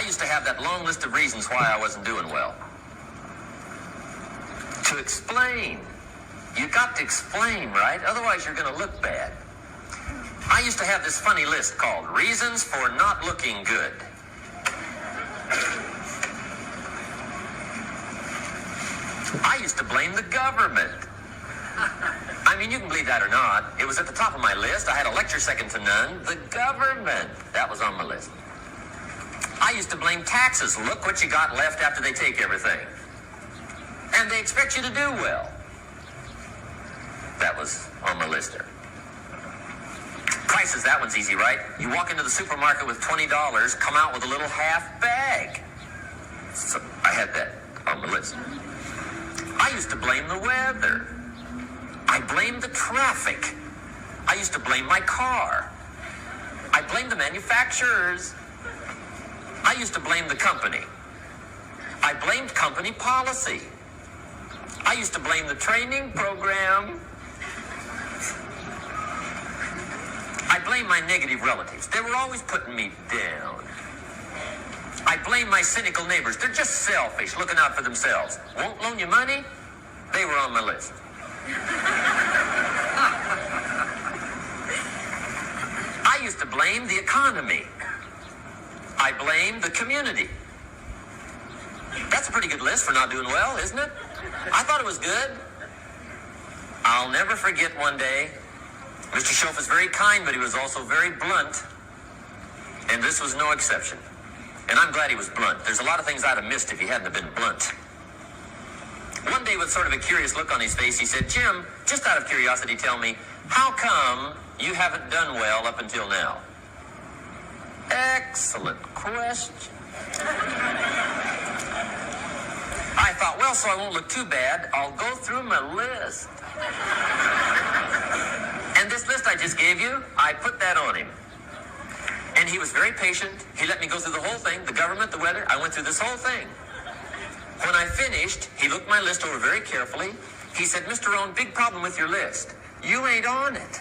used to have that long list of reasons why I wasn't doing well. To explain. You got to explain, right? Otherwise you're going to look bad. I used to have this funny list called Reasons for Not Looking Good. I used to blame the government. I mean, you can believe that or not. It was at the top of my list. I had a lecture second to none. The government. That was on my list. I used to blame taxes. Look what you got left after they take everything. And they expect you to do well. That was on my list there. Prices, that one's easy, right? You walk into the supermarket with $20, come out with a little half bag. So I had that on my list. I used to blame the weather. I blamed the traffic. I used to blame my car. I blamed the manufacturers. I used to blame the company. I blamed company policy. I used to blame the training program. I blame my negative relatives. They were always putting me down. I blame my cynical neighbors. They're just selfish, looking out for themselves. Won't loan you money? They were on my list. I used to blame the economy. I blame the community. That's a pretty good list for not doing well, isn't it? I thought it was good. I'll never forget one day. Mr. Schoaf was very kind, but he was also very blunt. And this was no exception. And I'm glad he was blunt. There's a lot of things I'd have missed if he hadn't have been blunt. One day, with sort of a curious look on his face, he said, "Jim, just out of curiosity, tell me, how come you haven't done well up until now?" Excellent question. I thought, well, so I won't look too bad, I'll go through my list. And this list I just gave you, I put that on him. And he was very patient. He let me go through the whole thing, the government, the weather. I went through this whole thing. When I finished, he looked my list over very carefully. He said, "Mr. Rohn, big problem with your list. You ain't on it."